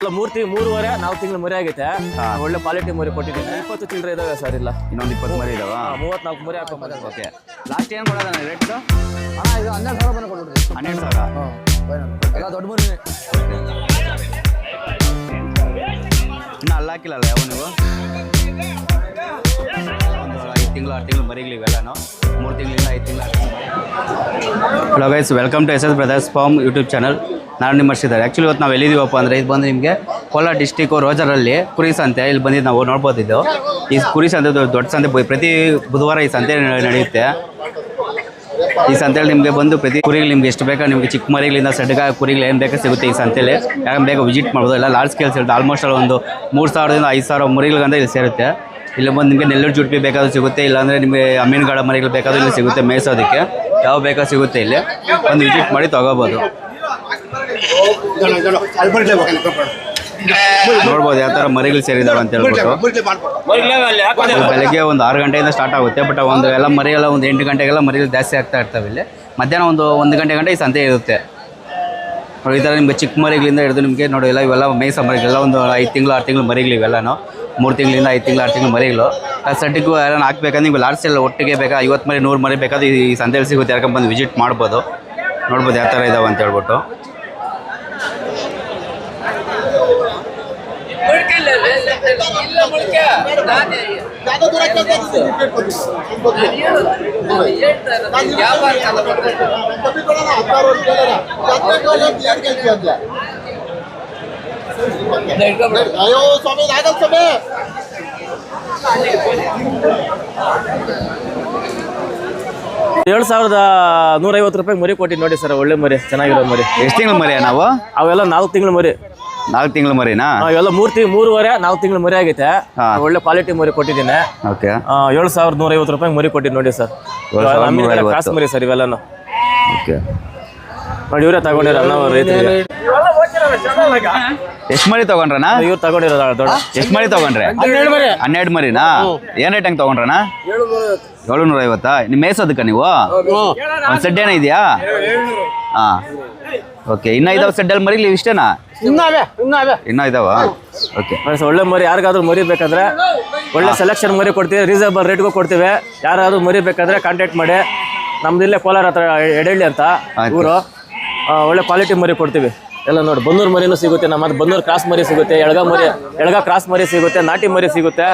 ಮೂರುವರೆ 4 ತಿಂಗಳು ಮರಿ ಆಗೈತೆ. ಒಳ್ಳೆ ಕ್ವಾಲಿಟಿ ಮರಿ ಕೊಟ್ಟಿದ್ದೀನಿ. 20 ಚಿಲ್ಲರೆ ಇದಾವೆ ಸರ್. ಇಲ್ಲ ಇನ್ನೊಂದು 20 ಮರಿ ಇದಾವ. 34 ಮರಿ ಹಾಕೊಂಡ್. ಓಕೆ, ಲಾಸ್ಟ್ ಏನು ಕೊಡೋದ ರೇಟ್? ಇದು 12,000 ಕೊಟ್ಬಿಡ್ರಿ. 12,000 ಎಲ್ಲ ದೊಡ್ಡ ಮರಿ. ಇನ್ನು ಅಲ್ಲಾಕಿಲ್ಲಲ್ಲ ಯಾವ ನೀವು? ಒಂದು 5 ತಿಂಗಳು 6 ತಿಂಗಳು ಮರಿಗಳಿವೆಲ್ಲನೂ 3 ತಿಂಗಳಿಂದ 5 ತಿಂಗಳು. Hello guys, welcome to SS brothers farm YouTube channel. ನಾನು ನಿಮ್ಮ ಶ್ರೀಧರ್. ಆ್ಯಕ್ಚುಲಿ ಇವತ್ತು ನಾವು ಎಲ್ಲಿದ್ದೀವಪ್ಪ ಅಂದರೆ ಇದು ಬಂದು ನಿಮಗೆ ಕೋಲಾರ ಡಿಸ್ಟಿಕ್ಕು ರೋಜರಲ್ಲಿ ಕುರಿ ಸಂತೆ. ಇಲ್ಲಿ ಬಂದಿದ್ದು ನಾವು ನೋಡ್ಬೋದಿದ್ದು. ಈ ಕುರಿ ಸಂತೆ ದೊಡ್ಡ ಸಂತೆ ಪ್ರತಿ ಬುಧವಾರ ಈ ಸಂತೆ ನಡೆಯುತ್ತೆ. ಈ ಸಂತೆಯಲ್ಲಿ ನಿಮಗೆ ಬಂದು ಪ್ರತಿ ಕುರಿಗಳು ನಿಮ್ಗೆ ಎಷ್ಟು ಬೇಕಾ, ನಿಮಗೆ ಚಿಕ್ಕ ಮರಿಗಳಿಂದ ಸಡ್ಗ ಕುರಿಗಳು ಏನು ಬೇಕಾ ಸಿಗುತ್ತೆ ಈ ಸಂತೆಯಲ್ಲಿ. ಯಾಕಂದ್ರೆ ಬೇಗ ವಿಸಿಟ್ ಮಾಡ್ಬೋದು. ಎಲ್ಲ ಲಾರ್ಜ್ ಸ್ಕೇಲ್ಸ್ ಇರುತ್ತೆ. ಆಲ್ಮೋಸ್ಟ್ ಅಲ್ಲಿ ಒಂದು 3,000ದಿಂದ 5,000 ಮರಿಗಳಿಗಂತ ಇಲ್ಲಿ ಸೇರುತ್ತೆ. ಇಲ್ಲಿ ಬಂದು ನಿಮಗೆ ನೆಲ್ಲೂರು ಜುಟ್ಪಿ ಬೇಕಾದ್ರೂ ಸಿಗುತ್ತೆ, ಇಲ್ಲಾಂದರೆ ನಿಮಗೆ ಅಮೀನ್ಗಡ ಮರಿಗಳು ಬೇಕಾದ್ರೂ ಇಲ್ಲಿ ಸಿಗುತ್ತೆ. ಮೇಯಿಸೋದಕ್ಕೆ ಯಾವ ಬೇಕಾ ಸಿಗುತ್ತೆ. ಇಲ್ಲಿ ಒಂದು ವಿಸಿಟ್ ಮಾಡಿ ತೊಗೋಬೋದು. ನೋಡ್ಬೋದು ಯಾವ ಥರ ಮರಿಗಳು ಸೇರಿದಾವೆ ಅಂತ ಹೇಳ್ಬಿಟ್ಟು. ಬೆಳಗ್ಗೆ ಒಂದು 6 ಗಂಟೆಯಿಂದ ಸ್ಟಾರ್ಟ್ ಆಗುತ್ತೆ. ಬಟ್ ಒಂದು ಎಲ್ಲ ಮರಿಯೆಲ್ಲ ಒಂದು 8 ಗಂಟೆಗೆಲ್ಲ ಮರಿಗಳು ಜಾಸ್ತಿ ಆಗ್ತಾ ಇರ್ತವೆ. ಇಲ್ಲಿ ಮಧ್ಯಾಹ್ನ ಒಂದು 1 ಗಂಟೆ ಈ ಸಂತೆ ಇರುತ್ತೆ. ಈ ಥರ ನಿಮಗೆ ಚಿಕ್ಕ ಮರಿಗಳಿಂದ ಹಿಡಿದು ನಿಮಗೆ ನೋಡಿ ಎಲ್ಲ ಇವೆಲ್ಲ ಮೇಯ್ಸೋ ಮರಿಗಳೆಲ್ಲ ಒಂದು 5 ತಿಂಗಳು 6 ತಿಂಗಳು ಮರಿಗಳು ಇವೆಲ್ಲನೂ 3 ತಿಂಗಳಿಂದ 5 ತಿಂಗಳು 6 ತಿಂಗಳು ಮರಿಗಳು. ಸಟ್ಟಿಗೂ ಎಲ್ಲ ಹಾಕ್ಬೇಕಂದ್ರೆ ನಿಮ್ಗೆ ಲಾರ್ಜ್ ಎಲ್ಲ ಒಟ್ಟಿಗೆ ಬೇಕಾ 50 ಮರಿ 100 ಮರಿ ಬೇಕಾದ್ರೆ ಈ ಸಂತೆಯಲ್ಲಿ ಸಿಗುತ್ತೆ. ಯಾಕಂದ್ರೆ ಬಂದು ವಿಸಿಟ್ ಮಾಡ್ಬೋದು. ನೋಡ್ಬೋದು ಯಾವ ಥರ ಇದಾವೆ ಅಂತ ಹೇಳ್ಬಿಟ್ಟು. ಅಯ್ಯೋ ಸ್ವಾಮಿ ಆಗಲ್ ಸ್ವಾಮಿ. 7,150 ರೂಪಾಯಿ ಮರಿ ಕೊಟ್ಟಿದ್ದು ನೋಡಿ ಸರ್. ಒಳ್ಳೆ ಮರಿ, ಚೆನ್ನಾಗಿರೋ ಮರಿ. ಎಷ್ಟು ತಿಂಗಳು ಮರಿ ನಾವು? ಅವೆಲ್ಲ 4 ತಿಂಗಳು ಮರಿ. 4 ತಿಂಗಳು ಮರಿನಾ? ಇವೆಲ್ಲ 3-3.5 4 ತಿಂಗಳು ಮರಿ ಆಗೈತೆ. ಒಳ್ಳೆ ಕ್ವಾಲಿಟಿ ಮರಿ ಕೊಟ್ಟಿದ್ದೀನಿ. ಓಕೆ, 7,150 ರೂಪಾಯಿ ಮರಿ ಕೊಟ್ಟಿದ್ದು ನೋಡಿ ಸರ್. ಕ್ರಾಸ್ ಮರಿ ಸರ್ ಇವೆಲ್ಲನು. ಓಕೆ, ನೋಡಿ ಇವರೇ ತಗೊಂಡಿರೋ ನಾವು ರೈತರಿಗೆ. ಎಷ್ಟು ಮರಿ ತಗೊಂಡ್ರಣ? ಇವ್ರು ತಗೊಂಡಿರೋದು ದೊಡ್ಡ. ಎಷ್ಟು ಮರಿ ತಗೊಂಡ್ರೆ? 12 ಮರಿನಾ? ಏನ್ ರೇಟ್ ಹಂಗೆ ತಗೊಂಡ್ರಣ? 750. ನೀವು ಮೇಯ್ಸೋದಕ್ಕ ನೀವು ಒಂದು ಸೆಡ್ ಏನೋ ಇದೆಯಾ? ಹಾಂ, ಓಕೆ. ಇನ್ನೂ ಇದಾವೆ ಸೆಡ್ಡಲ್ಲಿ ಮರಿ ನೀವು ಇಷ್ಟೇನಾ? ಇನ್ನೂ ಇದಾವ? ಓಕೆ, ಒಳ್ಳೆ ಮರಿ. ಯಾರಿಗಾದ್ರೂ ಮರಿ ಬೇಕಾದ್ರೆ ಒಳ್ಳೆ ಸೆಲೆಕ್ಷನ್ ಮರಿ ಕೊಡ್ತೀವಿ. ರೀಸನಬಲ್ ರೇಟ್ಗೂ ಕೊಡ್ತೀವಿ. ಯಾರಾದ್ರೂ ಮರಿ ಬೇಕಾದ್ರೆ ಕಾಂಟ್ಯಾಕ್ಟ್ ಮಾಡಿ. ನಮ್ದು ಇಲ್ಲೇ ಕೋಲಾರ ಹತ್ರ ಎಡಳ್ಳಿ ಅಂತ ಊರು. ಒಳ್ಳೆ ಕ್ವಾಲಿಟಿ ಮರಿ ಕೊಡ್ತೀವಿ. ಎಲ್ಲ ನೋಡಿ, ಬನ್ನೂರು ಮರಿನೂ ಸಿಗುತ್ತೆ. ನಮ್ಮ ಬನ್ನೂರು ಕ್ರಾಸ್ ಮರಿ ಸಿಗುತ್ತೆ, ಎಳ್ಗ ಕ್ರಾಸ್ ಮರಿ ಸಿಗುತ್ತೆ, ನಾಟಿ ಮರಿ ಸಿಗುತ್ತೆ.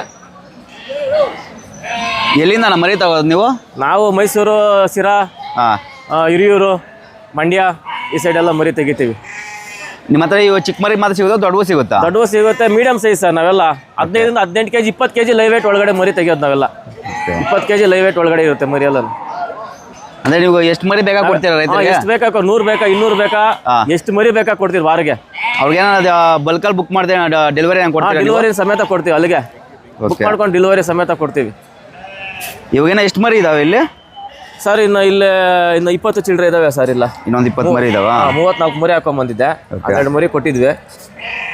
ಎಲ್ಲಿಂದ ನಮ್ಮ ಮರಿ ತಗೋದು ನೀವು? ನಾವು ಮೈಸೂರು, ಸಿರಾ, ಹಿರಿಯೂರು, ಮಂಡ್ಯ ಈ ಸೈಡ್ ಎಲ್ಲ ಮರಿ ತೆಗಿತೀವಿ. ನಿಮ್ಮ ಹತ್ರ ಇವು ಚಿಕ್ಕ ಮರಿ ಮಾತ್ರ ಸಿಗುತ್ತಾ, ದೊಡ್ಡವು ಸಿಗುತ್ತಾ? ದೊಡ್ಡವು ಸಿಗುತ್ತೆ, ಮೀಡಿಯಂ ಸೈಜ್ ಸರ್. ನಾವೆಲ್ಲ 15ರಿಂದ 18 kg 20 kg ಲೈವ್ ವೇಟ್ ಒಳಗಡೆ ಮರಿ ತೆಗಿಯೋದು ನಾವೆಲ್ಲ. 20 kg ಲೈವ್ ವೇಟ್ ಒಳಗಡೆ ಇರುತ್ತೆ ಮರಿ ಎಲ್ಲ. ಅಂದ್ರೆ ನೀವು ಎಷ್ಟು ಮರಿ ಬೇಕಾ ಕೊಡ್ತೀರಾ ರೈತರಿಗೆ? ಎಷ್ಟು ಬೇಕಾ? 100 ಬೇಕಾ, 200 ಬೇಕಾ, ಎಷ್ಟು ಮರಿ ಬೇಕಾ ಕೊಡ್ತೀವಿ ವಾರಿಗೆ. ಅವ್ರಿಗೆ ಏನಾದ್ರು ಬಲ್ಕಲ್ಲಿ ಬುಕ್ ಮಾಡಿದ್ರೆ ಡೆಲಿವರಿ ಕೊಡ್ತೀವಿ? ಡೆಲಿವರಿ ಸಮೇತ ಕೊಡ್ತೀವಿ. ಅಲ್ಲಿಗೆ ಬುಕ್ ಮಾಡ್ಕೊಂಡು ಡೆಲಿವರಿ ಸಮೇತ ಕೊಡ್ತೀವಿ. ಇವಾಗೇನೋ ಎಷ್ಟು ಮರಿ ಇದಾವೆ ಇಲ್ಲಿ ಸರ್? ಇನ್ನು 20 ಚಿಲ್ಲರೆ ಇದಾವೆ ಸರ್. ಇಲ್ಲ ಇನ್ನೊಂದು 20 ಮರಿ ಇದಾವ. 34 ಮರಿ ಹಾಕೊಂಡ್ ಬಂದಿದ್ದೆ. 2 ಮರಿ ಕೊಟ್ಟಿದ್ವಿ.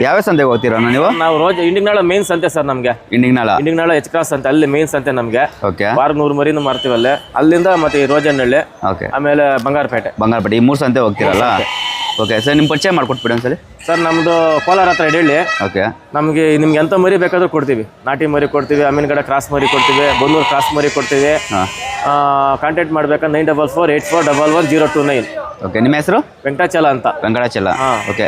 ಯಾವ ಸಂತೆಗೆ ಹೋಗ್ತೀರಾ ನೀವು? ನಾವು ರೋಜ್ ಇಂಡಿಗ್ನಾಳ ಮೇನ್ ಸಂತೆ ಸರ್. ನಮಗೆ ಇಂಡಿಗ್ನಾಳ ಎಚ್ ಕ್ರಾಸ್ ಅಂತ ಅಲ್ಲಿ ಮೇನ್ ಸಂತೆ ನಮಗೆ. ವಾರ 100 ಮರಿನೂ ಮಾರ್ತೀವಿ ಅಲ್ಲೇ. ಅಲ್ಲಿಂದ ಮತ್ತೆ ಈ ರೋಜನಹಳ್ಳಿ, ಆಮೇಲೆ ಬಂಗಾರಪೇಟೆ ಈ 3 ಸಂತೆ ಹೋಗ್ತೀರಲ್ಲ? ಓಕೆ ಸರ್, ನಿಮ್ಮ ಪರಿಚಯ ಮಾಡ್ಕೊಟ್ಬಿಡಿ ಒಂದ್ಸಲಿ. ಸರ್ ನಮ್ಮದು ಕೋಲಾರ ಹತ್ರ ಎಡಳ್ಳಿ. ಓಕೆ, ನಿಮ್ಗೆ ಎಂಥ ಮರಿ ಬೇಕಾದ್ರೂ ಕೊಡ್ತೀವಿ. ನಾಟಿ ಮರಿ ಕೊಡ್ತೀವಿ, ಅಮೀನ್ಗಡ ಕ್ರಾಸ್ ಮರಿ ಕೊಡ್ತೀವಿ, ಬನ್ನೂರು ಕ್ರಾಸ್ ಮರಿ ಕೊಡ್ತೀವಿ. ಕಾಂಟ್ಯಾಕ್ಟ್ ಮಾಡ್ಬೇಕಾದ್ರೆ 9448411029. ಓಕೆ, ನಿಮ್ಮ ಹೆಸರು? ವೆಂಕಟಾಚಲ ಅಂತ. ವೆಂಕಟಾಚಲ. ಓಕೆ,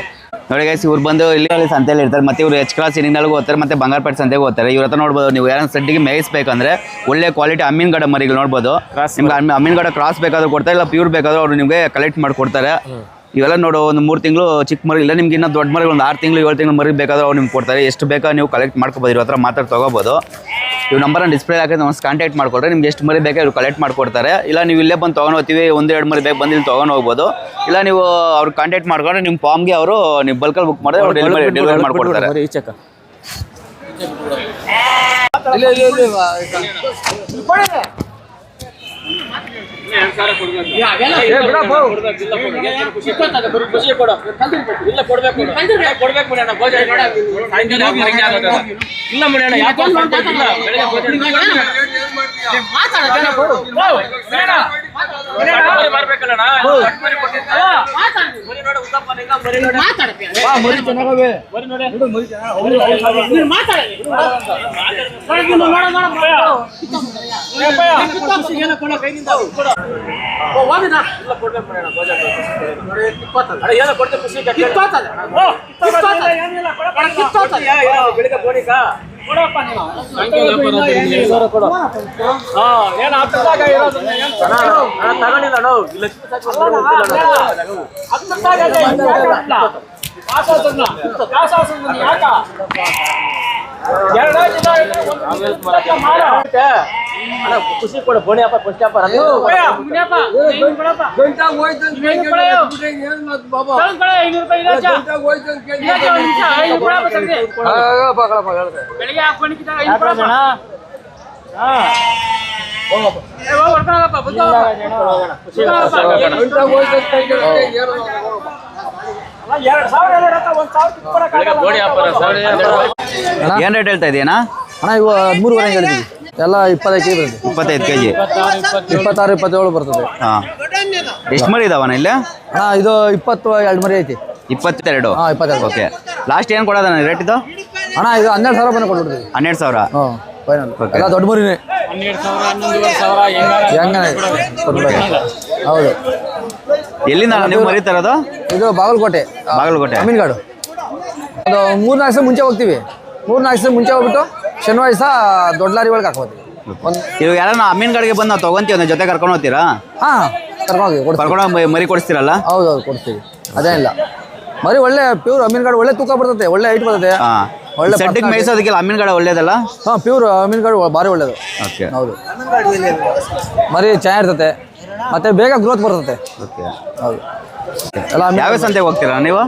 ನೋಡಿ ಗೈಸ್, ಇವ್ರು ಬಂದು ಇಲ್ಲಿ ಸಂತೆಯಲ್ಲಿ ಇರ್ತಾರೆ. ಮತ್ತೆ ಇವರು ಎಚ್ ಕ್ರಾಸ್ ಇನ್ನಿಂದಲ್ಗೂ ಹೋಗ್ತಾರೆ, ಮತ್ತೆ ಬಂಗಾರಪೇಟೆ ಸಂತೆಗೆ ಹೋಗ್ತಾರೆ. ಇವ್ರ ಹತ್ರ ನೋಡ್ಬೋದು ನೀವು. ಯಾರು ಸಡ್ಡಿಗೆ ಮೇಯಿಸ್ಬೇಕಂದ್ರೆ ಒಳ್ಳೆ ಕ್ವಾಲಿಟಿ ಅಮೀನ್ಗಡ ಮರಿಗಳು ನೋಡ್ಬೋದು. ನಿಮ್ಗೆ ಅಮೀನ್ಗಡ ಕ್ರಾಸ್ ಬೇಕಾದ್ರೂ ಕೊಡ್ತಾರೆ, ಇಲ್ಲ ಪ್ಯೂರ್ ಬೇಕಾದ್ರೂ ಅವ್ರು ನಿಮಗೆ ಕಲೆಕ್ಟ್ ಮಾಡಿ ಕೊಡ್ತಾರೆ. ಇವೆಲ್ಲ ನೋಡು, ಒಂದು 3 ತಿಂಗಳು ಚಿಕ್ಕ ಮರಿ ಇಲ್ಲ, ನಿಮ್ಗೆ ಇನ್ನೂ ದೊಡ್ಡ ಮರಿಗಳು ಒಂದು 6 ತಿಂಗಳು 7 ತಿಂಗಳು ಮರಿ ಬೇಕಾದ್ರೂ ಅವ್ರು ನಿಮ್ಗೆ ಕೊಡ್ತಾರೆ. ಎಷ್ಟು ಬೇಕಾ ನೀವು ಕಲೆಕ್ಟ್ ಮಾಡ್ಕೊಬೋದು. ಇವ್ರ ಹತ್ರ ಮಾತಾಡಿ ತೊಗೋಬೋದು. ಇವ್ರ ನಂಬರ್ನ ಡಿಸ್ಪ್ಲೇ ಹಾಕಿದ್ರೆ ಒಂದು ಕಾಂಟ್ಯಾಕ್ಟ್ ಮಾಡ್ಕೊಳ್ರೆ ನಿಮ್ಗೆ ಎಷ್ಟು ಮರಿ ಬೇಕಾ ಇವ್ರು ಕಲೆಕ್ಟ್ ಮಾಡ್ಕೊಡ್ತಾರೆ. ಇಲ್ಲ ನೀವು ಇಲ್ಲೇ ಬಂದು ತೊಗೊಂಡು ಹೋಗ್ತೀವಿ, 1-2 ಮರಿ ಬೇಕು ಬಂದು ಇಲ್ಲಿ ತೊಗೊಂಡು ಹೋಗ್ಬೋದು. ಇಲ್ಲ ನೀವು ಅವ್ರು ಕಾಂಟ್ಯಾಕ್ಟ್ ಮಾಡ್ಕೊಂಡ್ರೆ ನಿಮ್ಮ ಫಾರ್ಮ್ಗೆ ಅವರು ನೀವು ಬಲ್ಕಲ್ಲಿ ಬುಕ್ ಮಾಡಿದ್ರೆ ಅವ್ರು ಡೆಲಿವರಿ ಮಾಡ್ಕೊಡ್ತಾರೆ. ಖುಷಿ ಕೊಡ ಬೋಣಿ ಅಪ್ಪ ಫಸ್ಟ್ ವ್ಯಾಪಾರ ಏನು ರೇಟ್ ಹೇಳ್ತಾ ಇದೆಯಾ ಅಣ್ಣ ಇವು 13.5 ಹೇಳಿದ್ವಿ ಎಲ್ಲ 25 ಕೆಜಿ ಬರ್ತದೆ 25 ಕೆಜಿ 26 27 ಬರ್ತದೆ ಹಾಂ ಎಷ್ಟು ಮರಿ ಇದಾವಣ್ಣ ಇಲ್ಲಿ ಅಣ್ಣ ಇದು 22 ಮರಿ ಐತಿ 22 ಹಾಂ 22 ಓಕೆ ಲಾಸ್ಟ್ ಏನು ಕೊಡೋದಣ್ಣ ರೇಟ್ ಇದು ಅಣ್ಣ ಇದು 12,000 ಬಂದು ಕೊಟ್ಬಿಡ್ತೀವಿ 12,000 ಹ್ಞೂ ಫೈನಲ್ ಎಲ್ಲ ದೊಡ್ಡ ಮರಿನೇ ಹೆಂಗನೆ ಹೌದು ಎಲ್ಲಿಂದ ನೀವು ಮರಿ ತರೋದು ಇದು ಬಾಗಲಕೋಟೆ ಅಮೀನ್ಗಾಡು ಅದು 3-4 ದಿವಸ ಮುಂಚೆ ಹೋಗ್ತೀವಿ 3-4 ದಿವಸ ಮುಂಚೆ ಹೋಗ್ಬಿಟ್ಟು ಶನಿವಾರ ದಿವಸ ದೊಡ್ಡ ಲಾರಿ ಒಳಗೆ ಹಾಕೋತೀವಿ ಇವಾಗ ಯಾರನ್ನ ಅಮೀನ್ಗಾಡಿಗೆ ಬಂದು ನಾವು ತೊಗೊಂತೀವಿ ಒಂದು ಜೊತೆ ಕರ್ಕೊಂಡು ಹೋಗ್ತೀರಾ ಹಾಂ ಕರ್ಕೊಂಡು ಕರ್ಕೊಂಡು ಮರಿ ಕೊಡಿಸ್ತೀರಲ್ಲ ಹೌದು ಕೊಡ್ತೀವಿ ಅದೇನಿಲ್ಲ ಮರಿ ಒಳ್ಳೆ ಪ್ಯೂರ್ ಅಮೀನ್ಗಾಡು ಒಳ್ಳೆ ತೂಕ ಬರ್ತದೆ ಒಳ್ಳೆ ಹೈಟ್ ಬರ್ತದೆ ಹಾಂ ಒಳ್ಳೆ ಸೆಟ್ಟಿಗೆ ಮೇಯಿಸೋದಕ್ಕೆಲ್ಲ ಅಮೀನ್ಗಾಡ ಒಳ್ಳೇದಲ್ಲ ಹಾಂ ಪ್ಯೂರ್ ಅಮೀನ್ಗಾಡು ಭಾರಿ ಒಳ್ಳೇದು ಓಕೆ ಹೌದು ಮರಿ ಚೆನ್ನಾಗಿರ್ತತೆ ಮತ್ತೆ ಬೇಗ ಗ್ರೋತ್ ಬರ್ತದೆ ಓಕೆ ಹೌದು ಎಲ್ಲ ಯಾವ ಸಂತೆಗೆ ಹೋಗ್ತೀರಾ ನೀವು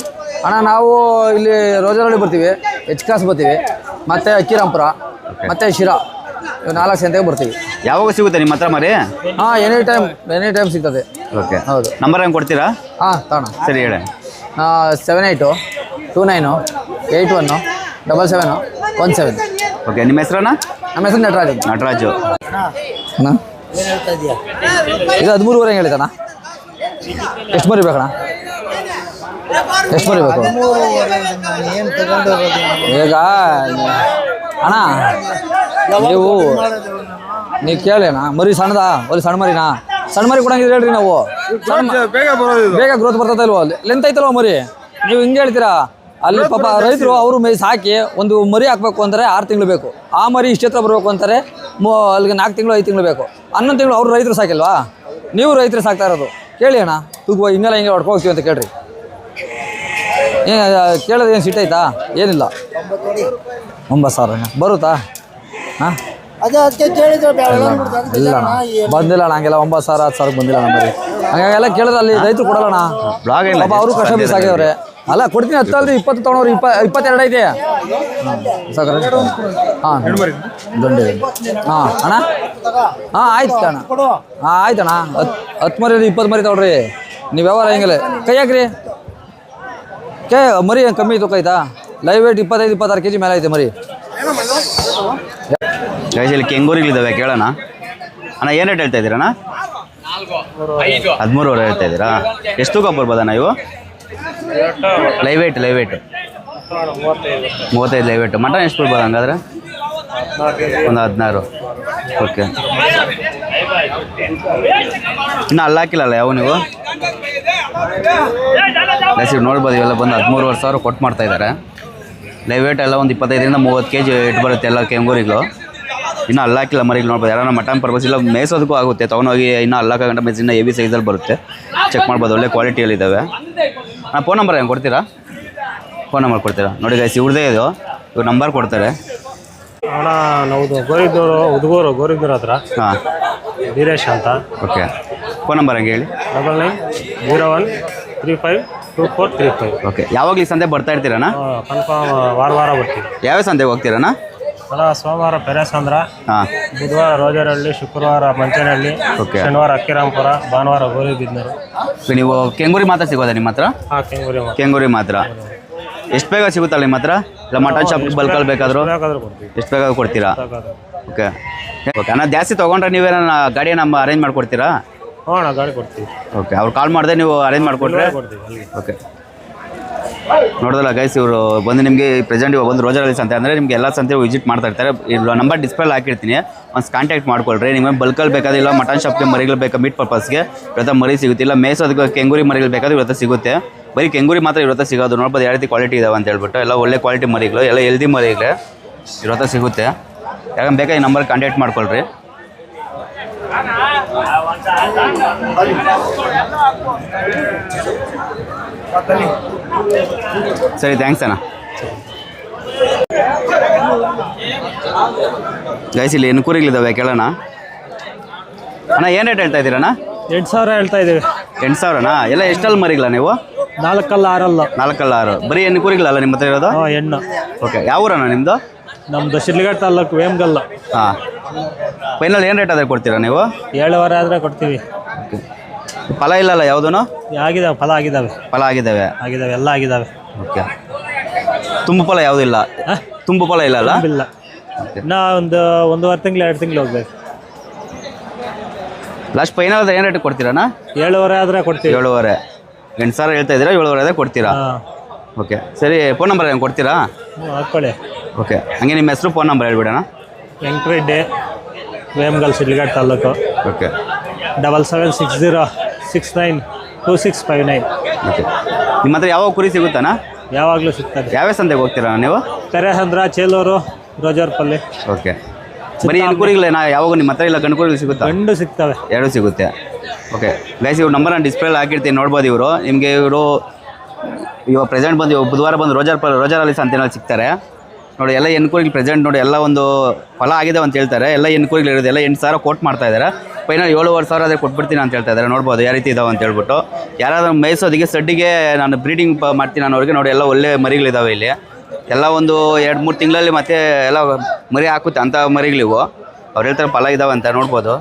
ಅಣ್ಣ ನಾವು ಇಲ್ಲಿ ರೋಜನಹಳ್ಳಿ ಬರ್ತೀವಿ ಎಚ್ ಕ್ರಾಸ್ ಬರ್ತೀವಿ ಮತ್ತೆ ಅಕ್ಕಿರಾಂಪುರ ಮತ್ತೆ ಶಿರಾ ಇವು 4 ಸಂತೆಗೆ ಬರ್ತೀವಿ ಯಾವಾಗ ಸಿಗುತ್ತೆ ನಿಮ್ಮ ಹತ್ರ ಮರಿ ಹಾಂ ಎನಿ ಟೈಮ್ ಸಿಗ್ತದೆ ಓಕೆ ಹೌದು ನಂಬರ್ ಹೆಂಗೆ ಕೊಡ್ತೀರಾ ಹಾಂ ತಗೋಣ ಸರಿ ಹೇಳಿ 78297717 ಓಕೆ ನಿಮ್ಮ ಹೆಸರಣ್ಣ ನಮ್ಮ ಹೆಸರು ನಟರಾಜು ಅಣ್ಣ ಇದು 13.5 ಹೇಳಿದಣ್ಣ ಎಷ್ಟು ಮರಿ ಬೇಕಣ್ಣ ಎಷ್ಟು ಮರಿ ಬೇಕು ಈಗ ಅಣ್ಣ ನೀವು ಕೇಳಿ ಅಣ್ಣ ಮರಿ ಸಣ್ಣದಾ ಒಳ್ಳೆ ಸಣ್ಣ ಮರಿನಾ ಸಣ್ಣ ಮರಿ ಕೊಡಂಗಿದ್ರೆ ಹೇಳ್ರಿ ನಾವು ಬೇಗ ಗ್ರೋತ್ ಬರ್ತದೆ ಇಲ್ವೋ ಲೆಂತ್ ಐತಲ್ವ ಮರಿ ನೀವು ಹಿಂಗೆ ಹೇಳ್ತೀರಾ ಅಲ್ಲಿ ಪಾಪ ರೈತರು ಅವರು ಸಾಕಿ ಒಂದು ಮರಿ ಹಾಕ್ಬೇಕು ಅಂದರೆ 6 ತಿಂಗಳು ಬೇಕು ಆ ಮರಿ ಇಷ್ಟೆತ್ರ ಬರಬೇಕು ಅಂತಾರೆ ಅಲ್ಲಿಗೆ 4 ತಿಂಗಳು 5 ತಿಂಗಳು ಬೇಕು 11 ತಿಂಗಳು ಅವ್ರು ರೈತರು ಸಾಕಿಲ್ವಾ ನೀವು ರೈತರು ಸಾಕ್ತಾ ಇರೋದು ಕೇಳಿ ಅಣ್ಣ ತೂಕ ಹಿಂಗೆಲ್ಲ ಹಿಂಗೆ ಹೊಡ್ಕೊ ಹೋಗ್ತೀವಿ ಅಂತ ಕೇಳ್ರಿ ಏನು ಕೇಳೋದು ಏನು ಸಿಟ್ ಆಯ್ತಾ ಏನಿಲ್ಲ 9,000 ಬರುತ್ತಾ ಹಾಂ ಇಲ್ಲ ಅಣ್ಣ ಬಂದಿಲ್ಲ ಅಣ್ಣ ಹಂಗೆಲ್ಲ 9,000 10,000 ಬಂದಿಲ್ಲ ಅಣ್ಣ ಮರಿ ಹಂಗೆಲ್ಲ ಕೇಳಿದ್ರೆ ಅಲ್ಲಿ ರೈತರು ಕೊಡೋಣ ಪಾಪ ಅವರು ಕಷ್ಟ ಬೀಸ್ ಆಗ್ಯವ್ರೆ ಅಲ್ಲ ಕೊಡ್ತೀನಿ 10 ಅಲ್ರಿ 20 ತೊಗೊಂಡ್ರಿ 22 ಐತೆ ಸಾಕ್ರೆ ಹಾಂ ದೊಡ್ಡ ಹಾಂ ಅಣ್ಣ ಹಾಂ ಆಯ್ತು ಅಣ್ಣ ಹಾಂ ಆಯ್ತಣ್ಣ 10 ಮರಿ 20 ಮರಿ ತೊಗೊಳ್ರಿ ನೀವು ವ್ಯವಹಾರ ಹೆಂಗಿಲ್ಲ ಕೈ ಹಾಕ್ರಿ ಮರಿ ಕಮ್ಮಿ ತೂಕ ಆಯ್ತಾ ಲೈವ್ ವೇಟ್ 25-26 ಕೆಜಿ ಮೇಲೆ ಐತೆ ಮರಿ ಇಲ್ಲಿ ಕೆಂಗೂರಿಗಳಿದ್ದಾವೆ ಕೇಳೋಣ ಅಣ್ಣ ಏನು ರೇಟ್ ಹೇಳ್ತಾ ಇದ್ದೀರಣ್ಣ 13,000 ಹೇಳ್ತಾ ಇದ್ದೀರಾ ಎಷ್ಟು ತೂಕ ಬರ್ಬೋದಣ್ಣ ಇವು live weight 35 live weight mutton ಎಷ್ಟು ಬರ್ಬೋದು ಹಂಗಾದ್ರೆ ಒಂದು 16 ಓಕೆ ಇನ್ನು ಅಲ್ಲಾಕಿಲ್ಲಲ್ಲ ಯಾವ ನೀವು ನೋಡ್ಬೋದು ಇವೆಲ್ಲ ಬಂದು 13,500 ಕೊಟ್ಟು ಮಾಡ್ತಾ ಇದ್ದಾರೆ ಲೈವ್ ವೇಟ್ ಎಲ್ಲ ಒಂದು 25-30 ಕೆಜಿ ಇಟ್ಟು ಬರುತ್ತೆ ಎಲ್ಲ ಕೆಂಗೂರಿಗಳು ಇನ್ನೂ ಅಲ್ಲಾಕಿಲ್ಲ ಮರಿಗಳು ನೋಡ್ಬೋದು ಯಾರನ್ನ ಮಟನ್ ಪರ್ಪಸ್ ಇಲ್ಲ ಮೇಯಿಸೋದಕ್ಕೂ ಆಗುತ್ತೆ ತೊಗೊಂಡೋಗಿ ಇನ್ನೂ ಅಲ್ಲಾಕಂಟ ಮೇಸ್ ಇನ್ನೂ ಹೆವಿ ಸೈಜಲ್ಲಿ ಬರುತ್ತೆ ಚೆಕ್ ಮಾಡ್ಬೋದು ಒಳ್ಳೆ ಕ್ವಾಲಿಟಿಯಲ್ಲಿದ್ದಾವೆ ಹಾಂ ಫೋನ್ ನಂಬರ್ ಹೆಂಗೆ ಕೊಡ್ತೀರಾ ಫೋನ್ ನಂಬರ್ ಕೊಡ್ತೀರಾ ನೋಡಿ ಗೈಸ್ ಇವ್ರದೇ ಇದು ಇವ್ರು ನಂಬರ್ ಕೊಡ್ತಾರೆ ಅಣ್ಣ ನಾವು ಉದ್ಗೂರು ಗೋರಿದ್ದೂರು ಹತ್ರ ಹಾಂ ವೀರೇಶ್ ಅಂತ ಓಕೆ ಫೋನ್ ನಂಬರ್ ಹೆಂಗೆ ಹೇಳಿ 9901352435 ಓಕೆ ಯಾವಾಗಲೂ ಈ ಸಂತೆ ಬರ್ತಾ ಇರ್ತೀರಣ್ಣ ಕನ್ಫರ್ಮ್ ವಾರ ಬರ್ತೀವಿ ಯಾವ ಸಂತೆಗೆ ಹೋಗ್ತೀರಣ್ಣ ಅಣ್ಣ ಸೋಮವಾರ ಪೆರೇಸಂದ್ರ ಹಾಂ ಬುಧವಾರ ರೋಜರಹಳ್ಳಿ ಶುಕ್ರವಾರ ಮಂಚನಹಳ್ಳಿ ಓಕೆ ಶನಿವಾರ ಅಕ್ಕಿರಾಂಪುರ ಭಾನುವಾರ ಗೋರಿಬಿದ್ನೂರು ನೀವು ಕೆಂಗೂರಿ ಮಾತ್ರ ಸಿಗೋದಾ ನಿಮ್ಮ ಹತ್ರ ಹಾಂ ಕೆಂಗೂರಿ ಕೆಂಗೂರಿ ಮಾತ್ರ ಎಷ್ಟು ಬೇಗ ಸಿಗುತ್ತಲ್ಲ ನಿಮ್ಮ ಹತ್ರ ಇಲ್ಲ ಮಟನ್ ಶಾಪ್ ಬಲ್ಕಲ್ಲಿ ಬೇಕಾದರೂ ಬೇಕಾದ್ರೂ ಕೊಡ್ತೀವಿ ಎಷ್ಟು ಬೇಕಾದ್ರೂ ಕೊಡ್ತೀರಾ ಓಕೆ ಓಕೆ ಅಣ್ಣ ಜಾಸ್ತಿ ತೊಗೊಂಡ್ರೆ ನೀವೇನ ಗಾಡಿ ನಮ್ಮ ಅರೇಂಜ್ ಮಾಡಿಕೊಡ್ತೀರಾ ಹ್ಞೂ ಅಣ್ಣ ಗಾಡಿ ಕೊಡ್ತೀವಿ ಓಕೆ ಅವ್ರು ಕಾಲ್ ಮಾಡಿದೆ ನೀವು ಅರೇಂಜ್ ಮಾಡಿಕೊಟ್ರೆ ಕೊಡ್ತೀವಿ ಅಲ್ಲಿಗೆ. ಓಕೆ ನೋಡೋದಲ್ಲ ಗೈಸ್ ಇವರು ಬಂದು ನಿಮಗೆ ಪ್ರೆಸೆಂಟ್ ಇವಾಗ ಬಂದು ರೋಜರ್ ಅಲ್ಲಿ ಸಂತೆ ಅಂದರೆ ನಿಮಗೆ ಎಲ್ಲ ಸಂತೆ ವಿಸಿಟ್ ಮಾಡ್ತಾ ಇರ್ತಾರೆ. ಇಲ್ಲಿ ನಂಬರ್ ಡಿಸ್ಪ್ಲೇ ಹಾಕಿರ್ತೀನಿ, ಒಂದು ಕಾಂಟ್ಯಾಕ್ಟ್ ಮಾಡ್ಕೊಳ್ರಿ. ನಿಮಗೆ ಬಲ್ಕಲ್ಲಿ ಬೇಕಾದ್ರೆ ಇಲ್ಲ ಮಟನ್ ಶಾಪ್ಗೆ ಮರಿಗಳು ಬೇಕಾ ಮೀಟ್ ಪರ್ಪಸ್ಗೆ ಇವತ್ತು ಮರಿ ಸಿಗುತ್ತೆ, ಇಲ್ಲ ಮೇಸೋದಕ್ಕೆ ಕೆಂಗೂರಿ ಮರಿಗಳು ಬೇಕಾದ್ರೆ ಇವತ್ತು ಸಿಗುತ್ತೆ. ಬರೀ ಕೆಂಗೂರಿ ಮಾತ್ರ ಇವತ್ತು ಸಿಗೋದು. ನೋಡ್ಬೋದು ಯಾವ ರೀತಿ ಕ್ವಾಲಿಟಿ ಇದಾವೆ ಅಂತ ಹೇಳ್ಬಿಟ್ಟು ಎಲ್ಲ ಒಳ್ಳೆ ಕ್ವಾಲಿಟಿ ಮರಿಗಳು, ಎಲ್ಲ ಹೆಲ್ದಿ ಮರಿಗಳು ಇವತ್ತು ಸಿಗುತ್ತೆ. ಯಾಕಂದ್ರೆ ಬೇಕಾ ಈ ನಂಬರ್ ಕಾಂಟ್ಯಾಕ್ಟ್ ಮಾಡ್ಕೊಳ್ರಿ. ಸರಿ ಥ್ಯಾಂಕ್ಸ್ ಅಣ್ಣ. ಗೈಸ್ ಇಲ್ಲಿ ಎನ್ಕೂರಿಗಳಿದ್ದಾವೆ ಕೇಳೋಣ. ಅಣ್ಣ ಏನು ರೇಟ್ ಹೇಳ್ತಾ ಇದ್ದೀರಣ್ಣ? 8,000 ಹೇಳ್ತಾ ಇದ್ದೀವಿ. 8,000ನಾ? ಎಲ್ಲ ಎಷ್ಟಲ್ಲಿ ಮರಿಗಳ ನೀವು? 4 6 4 6 ಬರೀ ಎನ್ಕೂರಿಗಳಲ್ಲ ನಿಮ್ಮ ಹತ್ರ ಇರೋದು? ಹೆಣ್ಣು. ಓಕೆ ಯಾವ ಊರಣ್ಣ ನಿಮ್ಮದು? ನಮ್ದು ಶಿಡ್ಲಘಟ್ಟ ತಾಲ್ಲೂಕು ವೇಮಗಲ್ಲ. ಹಾಂ ಫೈನಲ್ ಏನು ರೇಟ್ ಆದರೆ ಕೊಡ್ತೀರಾ ನೀವು? 7,500 ಆದರೆ ಕೊಡ್ತೀವಿ. ಓಕೆ ಫಲ ಇಲ್ಲಲ್ಲ ಯಾವುದೂ? ಆಗಿದಾವೆ, ಫಲ ಆಗಿದ್ದಾವೆ. ಫಲ ಆಗಿದ್ದಾವೆ ಎಲ್ಲ ಆಗಿದ್ದಾವೆ. ಓಕೆ ತುಂಬ ಫಲ ಯಾವುದೂ ಇಲ್ಲ? ತುಂಬ ಫಲ ಇಲ್ಲ ಅಲ್ಲ? ಇಲ್ಲ, ಇನ್ನು ಒಂದು 1.5 ತಿಂಗಳು 2 ತಿಂಗಳು ಹೋಗ್ಬೇಕು. ಲಾಸ್ಟ್ ಫೈನಲ್ ಆದರೆ ಏನು ರೇಟ್ ಕೊಡ್ತೀರಣ್ಣ? 7,500 ಆದರೆ ಕೊಡ್ತೀವಿ. 7,500 8,000 ಹೇಳ್ತಾ ಇದ್ದೀರಾ, 7,500 ಆದರೆ ಕೊಡ್ತೀರಾ? ಓಕೆ ಸರಿ, ಫೋನ್ ನಂಬರ್ ಏನು ಕೊಡ್ತೀರಾ? ಹಾಕ್ಕೊಳ್ಳಿ. ಓಕೆ ಹಂಗೆ ನಿಮ್ಮ ಹೆಸರು ಫೋನ್ ನಂಬರ್ ಹೇಳ್ಬಿಡೋಣ. ವೆಂಕಟರೆಡ್ಡಿ, ವೇಮಗಲ್ ಶಿಡ್ಲಘಟ್ಟ ತಾಲ್ಲೂಕು. ಓಕೆ 7760692659. ಓಕೆ ನಿಮ್ಮ ಹತ್ರ ಯಾವಾಗ ಕುರಿ ಸಿಗುತ್ತಾನ? ಯಾವಾಗಲೂ ಸಿಗ್ತದೆ. ಯಾವ್ಯಾವ ಸಂತೆಗೆ ಹೋಗ್ತೀರಾ ನೀವು? ಕೆರೆಹಂದ್ರ, ಚೇಲೂರು, ರೋಜರ್ಪಲ್ಲಿ. ಓಕೆ ಬರೀ ಹೆಣ್ಕುರಿಗಳೇನಾ? ಯಾವಾಗ ನಿಮ್ಮ ಹತ್ರ ಇಲ್ಲ ಗಂಡುಕುರಿಗಳು ಸಿಗುತ್ತಾ? ಗಂಡು ಸಿಗ್ತವೆ, ಎರಡೂ ಸಿಗುತ್ತೆ. ಓಕೆ ಗೈಸ್ ಇವ್ರ ನಂಬರ್ ನಾನು ಡಿಸ್ಪ್ಲೇಲಿ ಹಾಕಿರ್ತೀನಿ, ನೋಡ್ಬೋದು. ಇವರು ನಿಮಗೆ ಇವಾಗ ಪ್ರೆಸೆಂಟ್ ಬಂದು ಬುಧವಾರ ಬಂದು ರೋಜರಲ್ಲಿ ಸಂತೆನಲ್ಲಿ ಸಿಗ್ತಾರೆ ನೋಡಿ. ಎಲ್ಲ ಹೆಣ್ಕುರಿಗಳು ಪ್ರೆಸೆಂಟ್ ನೋಡಿ, ಎಲ್ಲ ಒಂದು ಫಲ ಆಗಿದೆ ಅಂತ ಹೇಳ್ತಾರೆ. ಎಲ್ಲ ಹೆಣ್ಕುರಿಗಳು ಇರೋದು ಎಲ್ಲ 8,000 ಕೋಟ್ ಮಾಡ್ತಾ ಇದ್ದಾರೆ. ಫೈನಲ್ 7,500 ಅದೇ ಕೊಟ್ಬಿಡ್ತೀನಿ ಅಂತ ಹೇಳ್ತಾ ಇದ್ದಾರೆ. ನೋಡ್ಬೋದು ಯಾವ ರೀತಿ ಇದಾವೆ ಅಂತ ಹೇಳ್ಬಿಟ್ಟು. ಯಾರಾದ್ರೂ ಮೇಯಿಸೋದಿಗೆ ಸಡ್ಡಿಗೆ ನಾನು ಬ್ರೀಡಿಂಗ್ ಮಾಡ್ತೀನಿ ನಾನು ಅವ್ರಿಗೆ ನೋಡಿ. ಎಲ್ಲ ಒಳ್ಳೆ ಮರಿಗಳಿದ್ದಾವೆ ಇಲ್ಲಿ. ಎಲ್ಲ ಒಂದು 2-3 ತಿಂಗಳಲ್ಲಿ ಮತ್ತೆ ಎಲ್ಲ ಮರಿ ಹಾಕುತ್ತೆ ಅಂಥ ಮರಿಗಳಿವು. ಅವ್ರು ಹೇಳ್ತಾರೆ ಫಲ ಇದಾವೆ ಅಂತ ನೋಡ್ಬೋದು.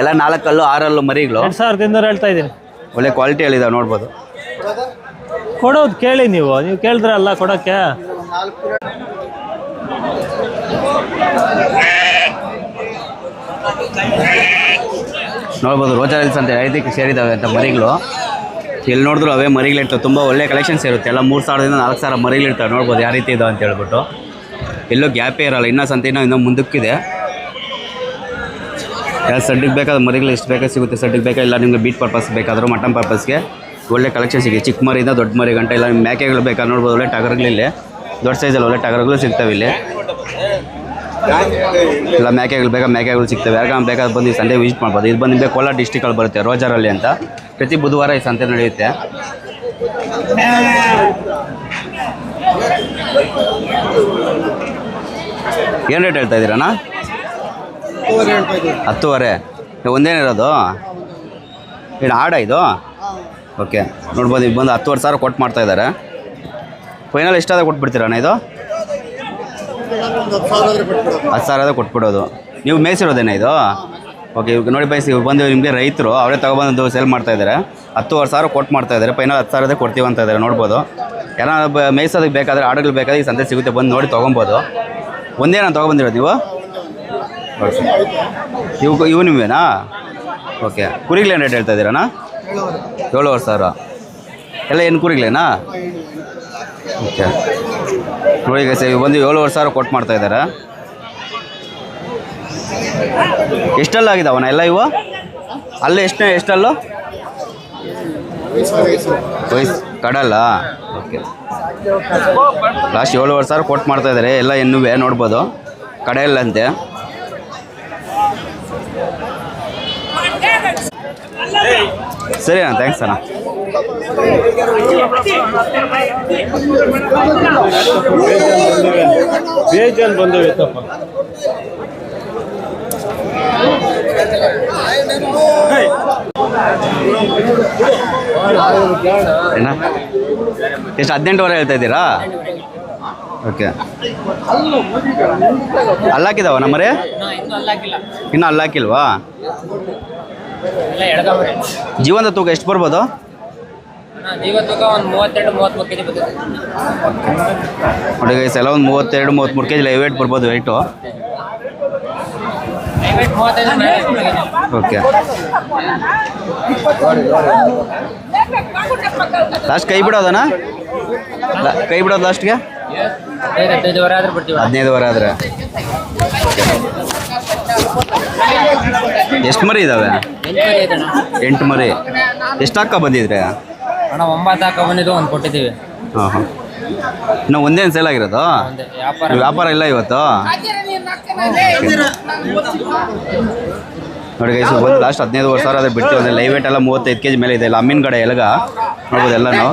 ಎಲ್ಲ 4 6 ಮರಿಗಳು 2,000 ಹೇಳ್ತಾ ಇದ್ದೀನಿ. ಒಳ್ಳೆ ಕ್ವಾಲಿಟಿಯಲ್ಲಿದ್ದಾವೆ ನೋಡ್ಬೋದು. ಕೊಡೋದು ಕೇಳಿ, ನೀವು ಕೇಳಿದ್ರಲ್ಲ ಕೊಡೋಕ್ಕೆ. ನೋಡ್ಬೋದು ರೋಜರಲ್ಲಿ ಸಂತೆ ಯಾವ ರೀತಿ ಸೇರಿದ್ದಾವೆ ಅಂತ ಮರಿಗಳು. ಎಲ್ಲಿ ನೋಡಿದ್ರು ಅವೇ ಮರಿಗಳಿರ್ತವೆ. ತುಂಬ ಒಳ್ಳೆ ಕಲೆಕ್ಷನ್ಸ್ ಇರುತ್ತೆ. ಎಲ್ಲ 3,000ದಿಂದ 4,000 ಮರಿಗಳಿರ್ತವೆ. ನೋಡ್ಬೋದು ಯಾವ ರೀತಿ ಇದಾವೆ ಅಂತ ಹೇಳ್ಬಿಟ್ಟು. ಎಲ್ಲೂ ಗ್ಯಾಪೇ ಇರೋಲ್ಲ. ಇನ್ನೂ ಸಂತೆ ಇನ್ನೂ ಮುಂದಕ್ಕಿದೆ. ಎಲ್ಲ ಸಡ್ಡಿಗೆ ಬೇಕಾದ ಮರಿಗಳು ಎಷ್ಟು ಬೇಕಾದ್ರೆ ಸಿಗುತ್ತೆ. ಸಡ್ಡಿಗೆ ಬೇಕಾ ಇಲ್ಲ ನಿಮಗೆ ಬೀಟ್ ಪರ್ಪಸ್ ಬೇಕಾದರೂ ಮಟನ್ ಪರ್ಪಸ್ಗೆ ಒಳ್ಳೆ ಕಲೆಕ್ಷನ್ ಸಿಗುತ್ತೆ. ಚಿಕ್ಕ ಮರಿಯಿಂದ ದೊಡ್ಡ ಮರಿ ಗಂಟೆ ಇಲ್ಲ ಮೇಕೆಗಳು ಬೇಕಾದ್ರೆ ನೋಡ್ಬೋದು. ಒಳ್ಳೆ ಟಗರುಗಳಿಲ್ಲಿ ದೊಡ್ಡ ಸೈಜಲ್ಲಿ ಒಳ್ಳೆ ಟಗರುಗಳು ಸಿಗ್ತವೆ ಇಲ್ಲಿ. ಇಲ್ಲ ಮೇಕೆಗಳು ಬೇಕಾ ಮೇಕೆಗಳು ಸಿಗ್ತವೆ. ಯಾಕಂದ್ರೆ ಬೇಕಾದ್ರೆ ಬಂದು ಈ ಸಂತೆ ವಿಸಿಟ್ ಮಾಡ್ಬೋದು. ಇದು ಬಂದು ನಿಮಗೆ ಕೋಲಾರ ಡಿಸ್ಟಿಕಲ್ಲಿ ಬರುತ್ತೆ, ರೋಜರಲ್ಲಿ ಅಂತ. ಪ್ರತಿ ಬುಧವಾರ ಈ ಸಂತೆ ನಡೆಯುತ್ತೆ. ಏನು ರೇಟ್ ಹೇಳ್ತಾ ಇದ್ದೀರಣ್ಣ? 10,500 ಒಂದೇನಿರೋದು? ಏನು ಆಡ ಇದು? ಓಕೆ ನೋಡ್ಬೋದು. ಈಗ ಬಂದು 10,500 ಕೊಟ್ಟು ಮಾಡ್ತಾ ಇದ್ದಾರೆ. ಫೈನಲ್ ಎಷ್ಟಾದ ಕೊಟ್ಬಿಡ್ತೀರಣ್ಣ ಇದು? 10,000 ಕೊಟ್ಬಿಡೋದು. ನೀವು ಮೇಯಿಸಿರೋದೇನ ಇದು? ಓಕೆ ಇವಾಗ ನೋಡಿ ಬೈಸಿ ಇವ್ರು ಬಂದು ನಿಮಗೆ ರೈತರು ಅವರೇ ತೊಗೊಬಂದು ಸೇಲ್ ಮಾಡ್ತಾ ಇದ್ದಾರೆ. 10,500 ಕೊಟ್ಟು ಮಾಡ್ತಾ ಇದ್ದಾರೆ. ಫೈನಲ್ 10,000 ಕೊಡ್ತೀವಿ ಅಂತ ಇದ್ದಾರೆ. ನೋಡ್ಬೋದು. ಯಾರೋ ಮೇಯಿಸೋದಕ್ಕೆ ಬೇಕಾದರೆ ಆಡುಗಳು ಬೇಕಾದ್ರೆ ಈ ಸಂತೆ ಸಿಗುತ್ತೆ, ಬಂದು ನೋಡಿ ತೊಗೊಬೋದು. ಒಂದೇ ನಾನು ತೊಗೊಬಂದಿರೋದು ನೀವು? ಇವು ನೀವೇನಾ? ಓಕೆ ಕುರಿಗಳೇನು ರೇಟ್ ಹೇಳ್ತಾ ಇದ್ದೀರಣ್ಣ? 7,500 ಎಲ್ಲ ಏನು ಕುರಿಗಳೇನಾ? ಓಕೆ ನೋಡಿ ಈಗ ಬಂದು 7,500 ಕೊಟ್ಟು ಮಾಡ್ತಾ ಇದ್ದಾರೆ. ಎಷ್ಟೆಲ್ಲ ಆಗಿದಾವಣ್ಣ ಎಲ್ಲ ಇವು? ಅಲ್ಲೇ ಎಷ್ಟಲ್ಲೂ ವಯಸ್ಸು ಕಡಲ್ಲ? ಓಕೆ ಲಾಸ್ಟ್ 7,500 ಕೊಟ್ಟು ಮಾಡ್ತಾ ಇದ್ದಾರೆ. ಎಲ್ಲ ಎನ್ನುವೆ ನೋಡ್ಬೋದು, ಕಡೆಯಲ್ಲಂತೆ. ಸರಿ ಅಣ್ಣ, ಥ್ಯಾಂಕ್ಸ್ ಅಣ್ಣ. ಬೇಜಾನ್ ಬಂದವೈತಪ್ಪ. ಎಷ್ಟು 18,000 ಹೇಳ್ತಾ ಇದ್ದೀರಾ? ಓಕೆ ಅಲ್ಲಾಕಿದಾವ ನಮ್ಮರೆ? ಇನ್ನೂ ಅಲ್ಲಾಕಿಲ್ವಾ? ಜೀವಂತ ತೂಕ ಎಷ್ಟು ಬರ್ಬೋದು? ನೋಡಿ ಗೈಸ್ ಎಲ್ಲ ಒಂದು 32-33 kg ಲೈವ್ ವೇಟ್ ಬರ್ಬೋದು ವೆಯ್ಟು. ಓಕೆ ಲಾಸ್ಟ್ ಕೈ ಬಿಡೋದಣ್ಣ ಕೈ ಬಿಡೋದು ಲಾಸ್ಟ್ಗೆ 15 ಆದರೆ ಎಷ್ಟು ಮರಿ ಇದ್ದಾವೆ 8 ಮರಿ ಎಷ್ಟು ಹಾಕ ಬಂದಿದ್ರೆ ಅಣ್ಣ 9 ಹಾಕ ಬಂದಿದ್ದು ಒಂದು ಕೊಟ್ಟಿದ್ದೀವಿ. ಹಾಂ ಹಾಂ ಇನ್ನು ಒಂದೇನು ಸೇಲ್ ಆಗಿರೋದು ವ್ಯಾಪಾರ ಇಲ್ಲ ಇವತ್ತು ನೋಡಿ ಗೈಸ್ ಒಂದು ಲಾಸ್ಟ್ 15,000 ಆದರೆ ಬಿಡ್ತೀವಿ ಅಂದರೆ ಲೈವ್ ವೇಟ್ ಎಲ್ಲ 35 kg ಮೇಲೆ ಇದೆ ಇಲ್ಲ ಅಮ್ಮಿನ ಕಡೆ ಎಲಗ ನೋಡ್ಬೋದು ಎಲ್ಲನೂ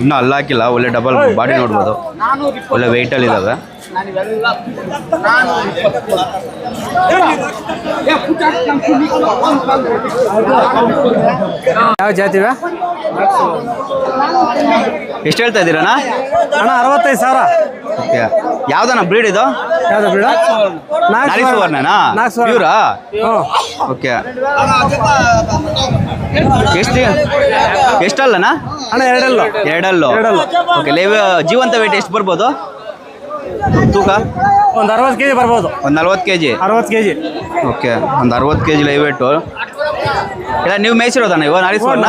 ಇನ್ನೂ ಅಲ್ಲ ಹಾಕಿಲ್ಲ ಒಳ್ಳೆ ಡಬಲ್ ಬಾಡಿ ನೋಡ್ಬೋದು ಒಳ್ಳೆ ವೆಯ್ಟಲ್ಲಿ ಇದ್ದಾವೆ ಯಾವ ಜಾತಿವೆ ಎಷ್ಟು ಹೇಳ್ತಾ ಇದ್ದೀರಣ್ಣ ಅಣ್ಣ 65,000. ಓಕೆ ಯಾವ್ದಣ್ಣ ಬ್ರೀಡ್ ಇದು ಯಾವ್ದು ಬಿಡ ನಾರಿ ಸುವರ್ಣನಾ ಪ್ಯೂರಾ ಓಕೆ ಎಷ್ಟಲ್ಲಣ್ಣ ಅಣ್ಣ 2 ಎರಡಲ್ಲು ಓಕೆ ಲೈವ್ ಜೀವಂತ ವೇಟ್ ಎಷ್ಟು ಬರ್ಬೋದು ತೂಕ ಒಂದು 60 kg ಬರ್ಬೋದು. ಒಂದು 40 kg 60 kg. ಓಕೆ ಒಂದು 60 kg ಲೈವ್ ವೇಟು ಇಲ್ಲ ನೀವು ಮೇಯ್ಸಿರೋದಣ್ಣ ಇವಾಗ ನಾರಿ ಸುವರ್ಣ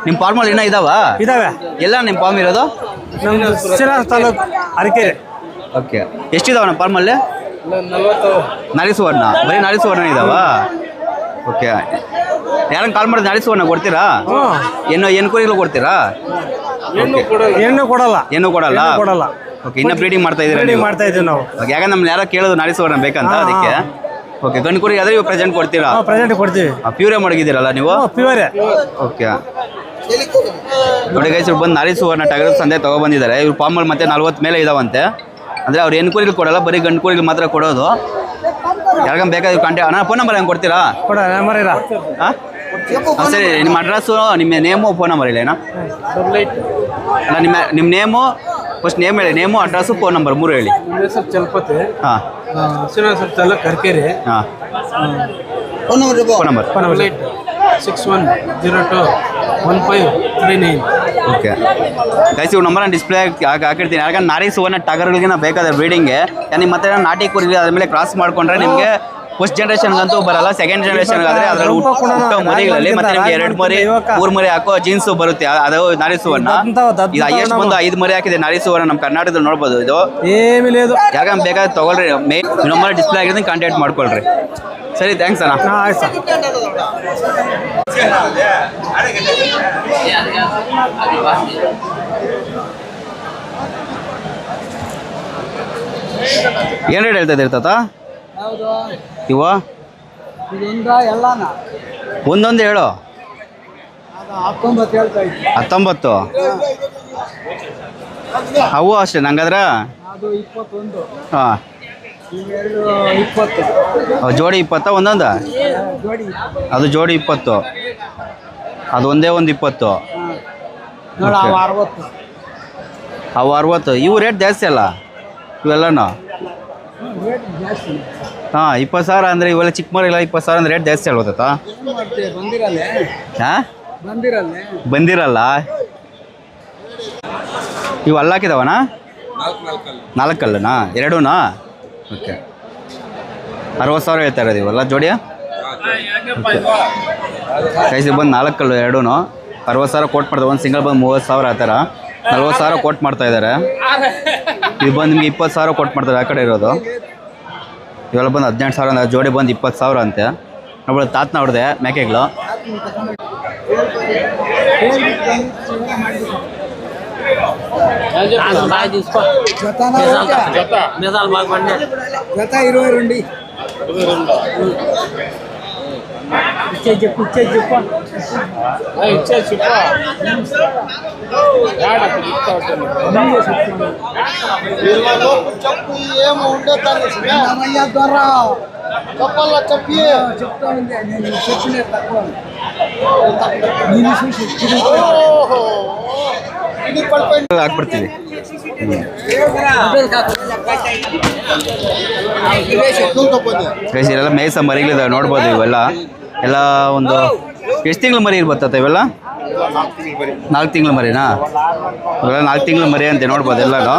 ನಿಮ್ಮ ಫಾರ್ಮಲ್ಲಿ ಇನ್ನೂ ಇದಾವೆ ಎಲ್ಲ ನಿಮ್ಮ ಫಾರ್ಮ್ ಇರೋದು ನಮ್ದು ಶಿರಾ ತಾಲೂಕು ಅರಕೆರೆ. ಓಕೆ ಎಷ್ಟಿದಾವಣ್ಣ ಫಾರ್ಮಲ್ಲಿ 40 ನಾರಿ ಸುವರ್ಣ ಬರೀ ನಾರಿ ಸುವರ್ಣ ಇದಾವ ಓಕೆ ಯಾರನ್ನ ಕಾಲ್ ಮಾಡಿದ್ರೆ ನಾರಿ ಸುವರ್ಣ ಕೊಡ್ತೀರಾ ಏನು ಕುರಿಗಳು ಕೊಡ್ತೀರಾ ಏನು ಕೊಡಲ್ಲ ಓಕೆ ಇನ್ನೂ ಬ್ರೀಡಿಂಗ್ ಮಾಡ್ತಾ ಇದ್ದೀರಾ ಮಾಡ್ತಾ ಇದ್ದೀವಿ ನಾವು. ಯಾಕಂದ್ರೆ ನಮ್ಗೆ ಯಾರೋ ಕೇಳೋದು ನಾರಿ ಸುವರ್ಣ ಬೇಕಂತ ಅದಕ್ಕೆ ಓಕೆ ಗಂಡು ಕುರಿ ಆದ್ರೆ ಇವಾಗ ಪ್ರೆಸೆಂಟ್ ಕೊಡ್ತೀರಾ ಪ್ರೆಸೆಂಟ್ ಕೊಡ್ತೀವಿ. ಪ್ಯೂರೇ ಮಡಗಿದ್ದೀರಲ್ಲ ನೀವು ಪ್ಯೂರೇ ಓಕೆ ನೋಡಿ ಗೈಸ್ ಇವ್ರು ಬಂದು ನಾರಿ ಸುವರ್ಣ ಟಗರು ಸಂದೆ ತೊಗೊಬಂದಿದ್ದಾರೆ ಇವ್ರು ಫಾರ್ಮಲ್ಲಿ ಮತ್ತೆ 40 ಮೇಲೆ ಇದಾವಂತೆ ಅಂದರೆ ಅವ್ರು ಹೆಣ್ಣು ಕುರಿಗಳು ಕೊಡಲ್ಲ ಬರೀ ಗಂಡು ಕುರಿಗಳು ಮಾತ್ರ ಕೊಡೋದು ಯಾರಿಗಂಗೆ ಬೇಕಾದ್ರೆ ಕಾಂಟ್ಯಾಕ್ಟ್ ಅಣ್ಣ ಫೋನ್ ನಂಬರ್ ಹೆಂಗೆ ಕೊಡ್ತೀರಾ ಹಾಂ ಸರಿ ನಿಮ್ಮ ಅಡ್ರೆಸ್ಸು ನಿಮ್ಮ ನೇಮು ಫೋನ್ ನಂಬರ್ ಇಲ್ಲ ಏನಾ ಅಲ್ಲ ನಿಮ್ಮ ನೇಮು ಫಸ್ಟ್ ನೇಮ್ ಹೇಳಿ ನೇಮು ಅಡ್ರೆಸ್ಸು ಫೋನ್ ನಂಬರ್ 3 ಹೇಳಿ ಚಲಪತಿ ಹಾಂ ಕರ್ಕೆರೆ ಹಾಂ ಫೋನ್ ನಂಬರ್ 61021539. ಓಕೆ ಗೈಸ್ ಇವ್ರ ನಂಬರ್ ನಾನು ಡಿಸ್ಪ್ಲೇ ಹಾಕಿರ್ತೀನಿ ಯಾಕಂದ್ರೆ ನಾರಿ ಸುವರ್ಣ ಟಗರ್ಗಳಿಗೆ ನಾವು ಬೇಕಾದ್ರೆ ಬ್ರೀಡಿಂಗ್ಗೆ ನಿಮ್ಮ ಮತ್ತೆ ನಾಟಿ ಕುರಿ ಅದ್ಮೇಲೆ ಕ್ರಾಸ್ ಮಾಡ್ಕೊಂಡ್ರೆ ನಿಮಗೆ ಫಸ್ಟ್ ಜನ್ರೇಷನ್ಗಂತೂ ಬರಲ್ಲ ಸೆಕೆಂಡ್ ಜನರೇಷನ್ಗಾದ್ರೆ ಅದರಲ್ಲಿ ಹುಟ್ಟೋ ಮರಿಗಳಲ್ಲಿ ಮತ್ತೆ ನಿಮ್ಗೆ 2 ಮರಿ 3 ಮರಿ ಹಾಕೋ ಜೀನ್ಸು ಬರುತ್ತೆ ಅದು ನಾರಿ ಸುವರ್ಣ ಇದು ಹೈಯೆಸ್ಟ್ ಬಂದು 5 ಮರಿ ಹಾಕಿದೆ ನಾರಿ ಸುವರ್ಣ ನಮ್ಮ ಕರ್ನಾಟಕದಲ್ಲಿ ನೋಡ್ಬೋದು ಇದು ಯಾಕಂದ್ರೆ ಬೇಕಾದ್ರೆ ತಗೊಳ್ರಿ ನಂಬರ್ ಡಿಸ್ಪ್ಲೇ ಆಗಿರೋದನ್ನ ಕಾಂಟ್ಯಾಕ್ಟ್ ಮಾಡ್ಕೊಳ್ರಿ ಸರಿ ಥ್ಯಾಂಕ್ಸ್ ಅಣ್ಣ ಏನು ರೇಟ್ ಹೇಳ್ತಾ ಇದ್ದೀರಿ ತಾತ ಇವ ಒಂದೊಂದು ಹೇಳು 19 ಅವು ಅಷ್ಟೇ ನಂಗಾದ್ರೆ ಹಾಂ ಜೋಡಿ 20 ಒಂದೊಂದು ಅದು ಜೋಡಿ 20 ಅದು ಒಂದೇ ಒಂದು 20 ಅವು 60 ಇವು ರೇಟ್ ಜಾಸ್ತಿ ಅಲ್ಲ ಇವೆಲ್ಲನೂ ಹಾಂ 20,000 ಅಂದರೆ ಇವೆಲ್ಲ ಚಿಕ್ಕ ಮರಿಲ್ಲ 20,000 ಅಂದ್ರೆ ರೇಟ್ ಜಾಸ್ತಿ ಹೇಳ್ಬೋದಾ ಹಾಂ ಬಂದಿರಲ್ಲ ಇವು ಅಲ್ಲಾಕಿದಾವಣ್ಣ 4 ಕಲ್ಲನಾ 2ನಾ ಓಕೆ 60,000 ಹೇಳ್ತಾ ಇರೋದು ಇವೆಲ್ಲ ಜೋಡಿಯ ಕೈಸಿ ಬಂದು 4 ಕಲ್ಲು 2 60,000 ಕೋಟ್ ಮಾಡ್ತಾರೆ ಒಂದು ಸಿಂಗಲ್ ಬಂದು 30,000 ಆ ಥರ 40,000 ಕೋಟ್ ಮಾಡ್ತಾ ಇದ್ದಾರೆ ಇದು ಬಂದು ನಿಮಗೆ 20,000 ಕೋಟ್ ಮಾಡ್ತಾರೆ ಆ ಕಡೆ ಇರೋದು ಇವೆಲ್ಲ ಬಂದು 18,000 ಜೋಡಿ ಬಂದು 20,000 ಅಂತೆ ನೋಡ್ಬೋದು ತಾತ ನೋಡಿದೆ ಮೇಕೆಗಳು ಹಾಕ್ಬಿಡ್ತೀವಿ ಇವೆಲ್ಲ ಮೇಯ್ಸ ಮರಿಗಳಿದಾವೆ ನೋಡ್ಬೋದು ಇವೆಲ್ಲ ಎಲ್ಲ ಒಂದು ಎಷ್ಟು ತಿಂಗಳು ಮರಿ ಇರ್ಬತ್ತ ಇವೆಲ್ಲ 4 ತಿಂಗಳು ಮರಿನಾ? ಇವೆಲ್ಲ 4 ತಿಂಗಳು ಮರಿ ಅಂತ ನೋಡ್ಬೋದು ಎಲ್ಲನೂ.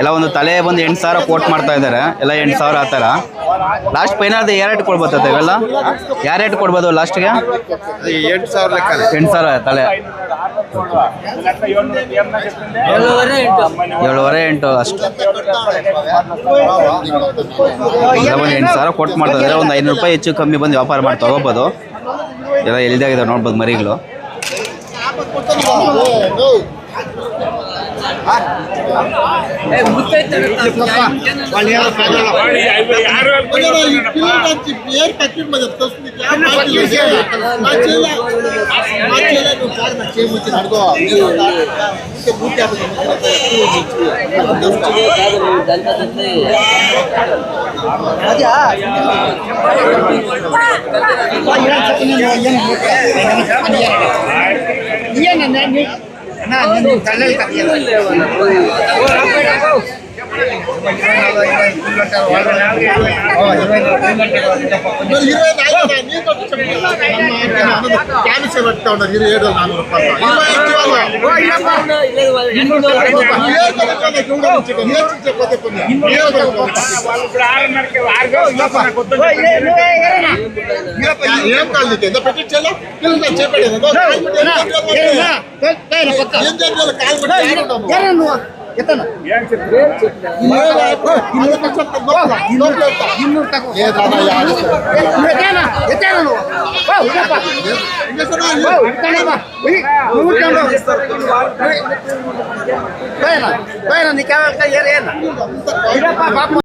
ಎಲ್ಲ ಒಂದು ತಲೆ ಬಂದು 8,000 ಕೋಟ್ ಮಾಡ್ತಾ ಇದ್ದಾರೆ. ಎಲ್ಲ 8,000 ಆ ಥರ. ಲಾಸ್ಟ್ ಫೈನಲ್ ಯಾವ ರೇಟ್ ಕೊಡ್ಬೋದು ಇವೆಲ್ಲ? ಯಾವ ರೇಟ್ ಕೊಡ್ಬೋದು ಲಾಸ್ಟ್ಗೆ? 8,000 ತಲೆ. 7.5 ಅಷ್ಟು. ಎಲ್ಲ ಒಂದು 8,000 ಕೊಟ್ಟು ಮಾಡ್ತಾ ಇದ್ದಾರೆ. ಒಂದು 500 ರೂಪಾಯಿ ಹೆಚ್ಚು ಕಮ್ಮಿ ಬಂದು ವ್ಯಾಪಾರ ಮಾಡಿ ತಗೋಬೋದು. ಎಲ್ಲ ಎಲ್ಲಿದಾಗಿದೆ ನೋಡ್ಬೋದು ಮರಿಗಳು.